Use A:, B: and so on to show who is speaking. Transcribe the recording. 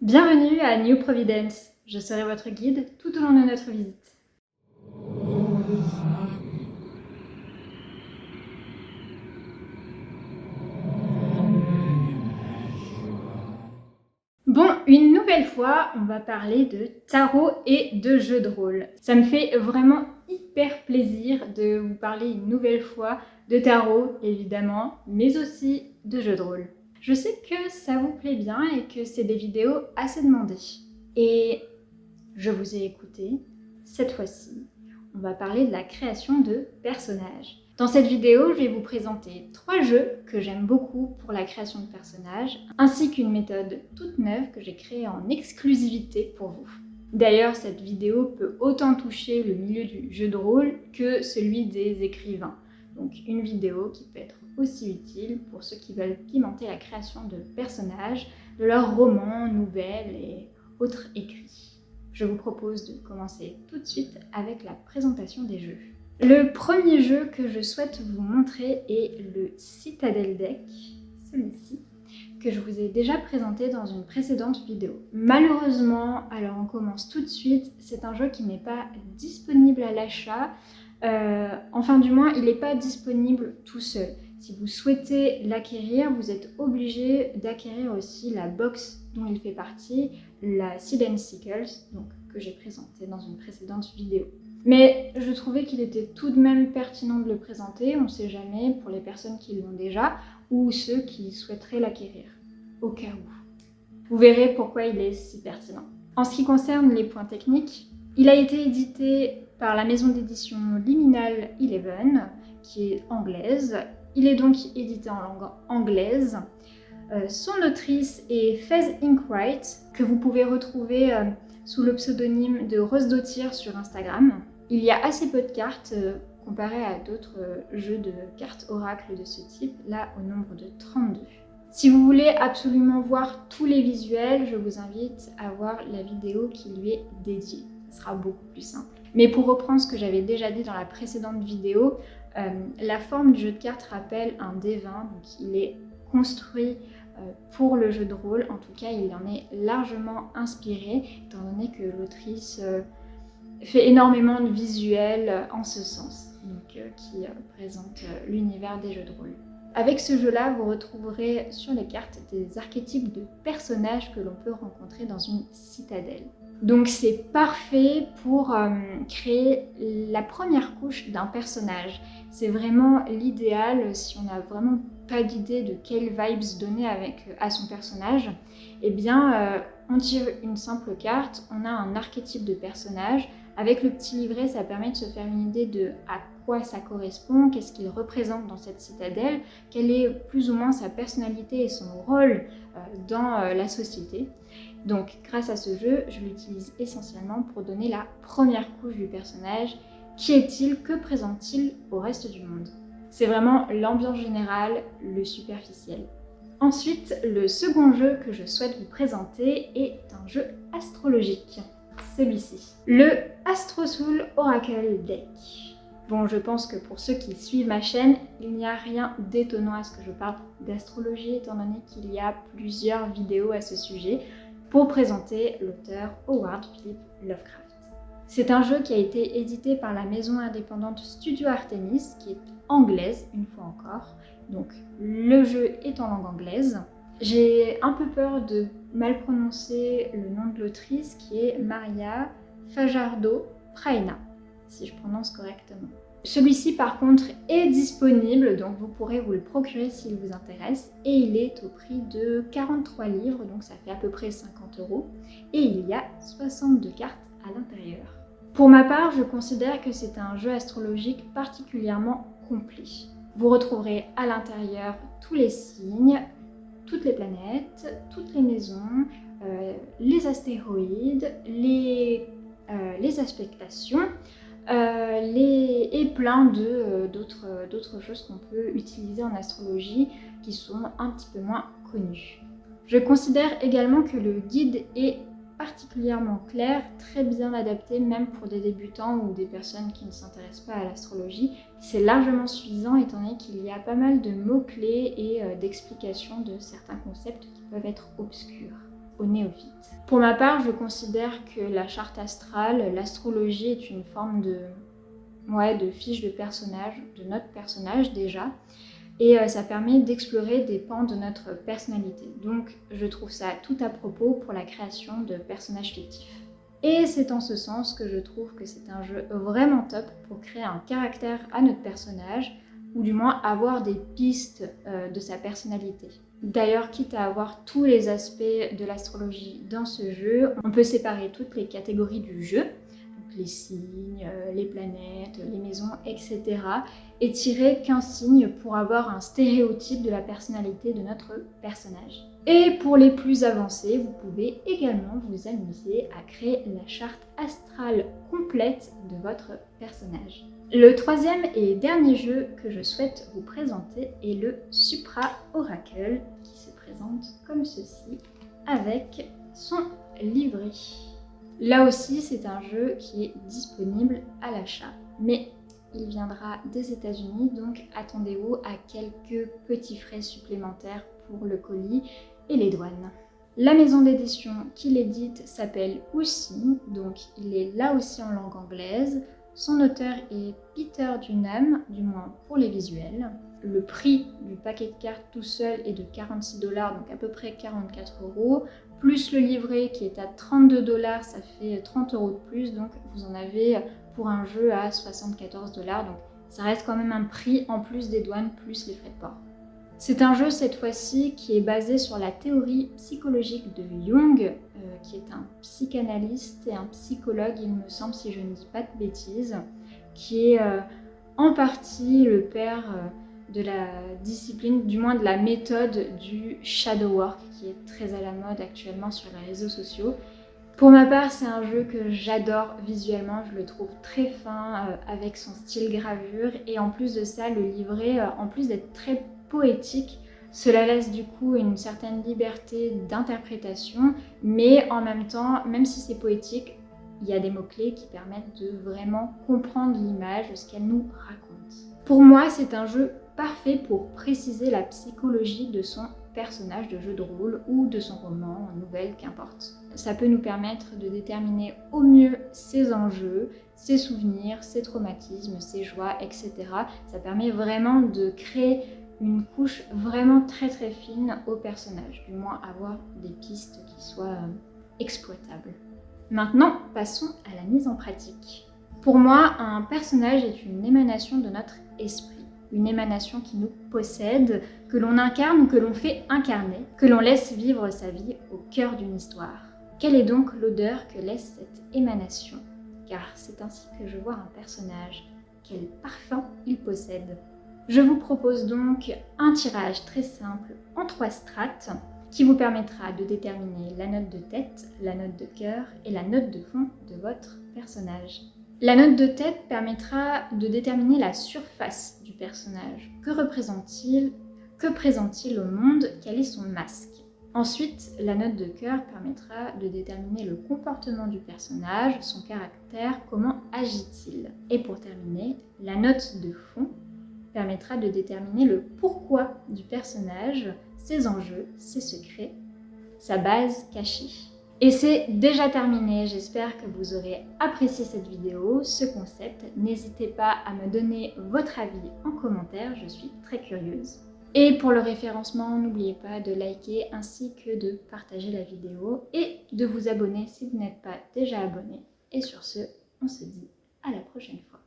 A: Bienvenue à New Providence. Je serai votre guide tout au long de notre visite. Bon, une nouvelle fois, on va parler de tarot et de jeux de rôle. Ça me fait vraiment hyper plaisir de vous parler une nouvelle fois de tarot, évidemment, mais aussi de jeux de rôle. Je sais que ça vous plaît bien et que c'est des vidéos assez demandées. Et je vous ai écouté. Cette fois-ci, on va parler de la création de personnages. Dans cette vidéo, je vais vous présenter 3 jeux que j'aime beaucoup pour la création de personnages, ainsi qu'une méthode toute neuve que j'ai créée en exclusivité pour vous. D'ailleurs, cette vidéo peut autant toucher le milieu du jeu de rôle que celui des écrivains. Donc une vidéo qui peut être aussi utile pour ceux qui veulent pimenter la création de personnages, de leurs romans, nouvelles et autres écrits. Je vous propose de commencer tout de suite avec la présentation des jeux. Le premier jeu que je souhaite vous montrer est le Citadel Deck, celui-ci, que je vous ai déjà présenté dans une précédente vidéo. Malheureusement, alors on commence tout de suite, c'est un jeu qui n'est pas disponible à l'achat, enfin du moins il n'est pas disponible tout seul. Si vous souhaitez l'acquérir, vous êtes obligé d'acquérir aussi la box dont il fait partie, la Seed and Sickles, donc, que j'ai présentée dans une précédente vidéo. Mais je trouvais qu'il était tout de même pertinent de le présenter, on ne sait jamais, pour les personnes qui l'ont déjà ou ceux qui souhaiteraient l'acquérir, au cas où. Vous verrez pourquoi il est si pertinent. En ce qui concerne les points techniques, il a été édité par la maison d'édition Liminal 11, qui est anglaise. Il est donc édité en langue anglaise. Son autrice est Fez Inkwright, que vous pouvez retrouver sous le pseudonyme de Rose Dottir sur Instagram. Il y a assez peu de cartes comparé à d'autres jeux de cartes oracle de ce type, là au nombre de 32. Si vous voulez absolument voir tous les visuels, je vous invite à voir la vidéo qui lui est dédiée. Ce sera beaucoup plus simple. Mais pour reprendre ce que j'avais déjà dit dans la précédente vidéo, la forme du jeu de cartes rappelle un D20, donc il est construit pour le jeu de rôle. En tout cas, il en est largement inspiré, étant donné que l'autrice fait énormément de visuels en ce sens, donc qui présente l'univers des jeux de rôle. Avec ce jeu-là, vous retrouverez sur les cartes des archétypes de personnages que l'on peut rencontrer dans une citadelle. Donc c'est parfait pour créer la première couche d'un personnage. C'est vraiment l'idéal si on n'a vraiment pas d'idée de quelles vibes donner à son personnage. Eh bien, on tire une simple carte, on a un archétype de personnage. Avec le petit livret, ça permet de se faire une idée de à quoi ça correspond, qu'est-ce qu'il représente dans cette citadelle, quelle est plus ou moins sa personnalité et son rôle dans la société. Donc grâce à ce jeu, je l'utilise essentiellement pour donner la première couche du personnage. Qui est-il? Que présente-t-il au reste du monde? C'est vraiment l'ambiance générale, le superficiel. Ensuite, le second jeu que je souhaite vous présenter est un jeu astrologique. Celui-ci. Le Astrosoul Oracle Deck. Bon, je pense que pour ceux qui suivent ma chaîne, il n'y a rien d'étonnant à ce que je parle d'astrologie, étant donné qu'il y a plusieurs vidéos à ce sujet pour présenter l'auteur Howard Philip Lovecraft. C'est un jeu qui a été édité par la maison indépendante Studio Artemis, qui est anglaise, une fois encore. Donc le jeu est en langue anglaise. J'ai un peu peur de mal prononcer le nom de l'autrice, qui est Maria Fajardo Praina, si je prononce correctement. Celui-ci par contre est disponible, donc vous pourrez vous le procurer s'il vous intéresse, et il est au prix de 43 livres, donc ça fait à peu près 50 €, et il y a 62 cartes à l'intérieur. Pour ma part, je considère que c'est un jeu astrologique particulièrement complet. Vous retrouverez à l'intérieur tous les signes, toutes les planètes, toutes les maisons, les astéroïdes, les aspectations, et plein d'autres choses qu'on peut utiliser en astrologie qui sont un petit peu moins connues. Je considère également que le guide est particulièrement clair, très bien adapté même pour des débutants ou des personnes qui ne s'intéressent pas à l'astrologie. C'est largement suffisant étant donné qu'il y a pas mal de mots-clés et d'explications de certains concepts qui peuvent être obscurs. aux néophytes. Pour ma part, je considère que la charte astrale, l'astrologie est une forme de fiche de personnage, de notre personnage déjà, et ça permet d'explorer des pans de notre personnalité. Donc je trouve ça tout à propos pour la création de personnages fictifs. Et c'est en ce sens que je trouve que c'est un jeu vraiment top pour créer un caractère à notre personnage, ou du moins avoir des pistes de sa personnalité. D'ailleurs, quitte à avoir tous les aspects de l'astrologie dans ce jeu, on peut séparer toutes les catégories du jeu, donc les signes, les planètes, les maisons, etc. et tirer qu'un signe pour avoir un stéréotype de la personnalité de notre personnage. Et pour les plus avancés, vous pouvez également vous amuser à créer la charte astrale complète de votre personnage. Le troisième et dernier jeu que je souhaite vous présenter est le Supra Oracle, qui se présente comme ceci avec son livret. Là aussi, c'est un jeu qui est disponible à l'achat, mais il viendra des États-Unis, donc attendez-vous à quelques petits frais supplémentaires pour le colis et les douanes. La maison d'édition qui l'édite s'appelle Houssine, donc il est là aussi en langue anglaise. Son auteur est Peter Dunham, du moins pour les visuels. Le prix du paquet de cartes tout seul est de 46 $, donc à peu près 44 €, plus le livret qui est à 32 $, ça fait 30 € de plus, donc vous en avez pour un jeu à 74 $, donc ça reste quand même un prix en plus des douanes, plus les frais de port. C'est un jeu cette fois-ci qui est basé sur la théorie psychologique de Jung, qui est un psychanalyste et un psychologue, il me semble, si je ne dis pas de bêtises, qui est en partie le père de la discipline, du moins de la méthode du shadow work, qui est très à la mode actuellement sur les réseaux sociaux. Pour ma part, c'est un jeu que j'adore visuellement, je le trouve très fin, avec son style gravure, et en plus de ça, le livret, en plus d'être très poétique, cela laisse du coup une certaine liberté d'interprétation, mais en même temps, même si c'est poétique, il y a des mots-clés qui permettent de vraiment comprendre l'image, ce qu'elle nous raconte. Pour moi, c'est un jeu parfait pour préciser la psychologie de son personnage de jeu de rôle ou de son roman, nouvelle, qu'importe. Ça peut nous permettre de déterminer au mieux ses enjeux, ses souvenirs, ses traumatismes, ses joies, etc. Ça permet vraiment de créer une couche vraiment très très fine au personnage, du moins avoir des pistes qui soient exploitables. Maintenant, passons à la mise en pratique. Pour moi, un personnage est une émanation de notre esprit, une émanation qui nous possède, que l'on incarne ou que l'on fait incarner, que l'on laisse vivre sa vie au cœur d'une histoire. Quelle est donc l'odeur que laisse cette émanation? Car c'est ainsi que je vois un personnage. Quel parfum il possède? Je vous propose donc un tirage très simple en 3 strates qui vous permettra de déterminer la note de tête, la note de cœur et la note de fond de votre personnage. La note de tête permettra de déterminer la surface du personnage. Que représente-t-il? Que présente-t-il au monde? Quel est son masque? Ensuite, la note de cœur permettra de déterminer le comportement du personnage, son caractère, comment agit-il? Et pour terminer, la note de fond permettra de déterminer le pourquoi du personnage, ses enjeux, ses secrets, sa base cachée. Et c'est déjà terminé, j'espère que vous aurez apprécié cette vidéo, ce concept. N'hésitez pas à me donner votre avis en commentaire, je suis très curieuse. Et pour le référencement, n'oubliez pas de liker ainsi que de partager la vidéo et de vous abonner si vous n'êtes pas déjà abonné. Et sur ce, on se dit à la prochaine fois.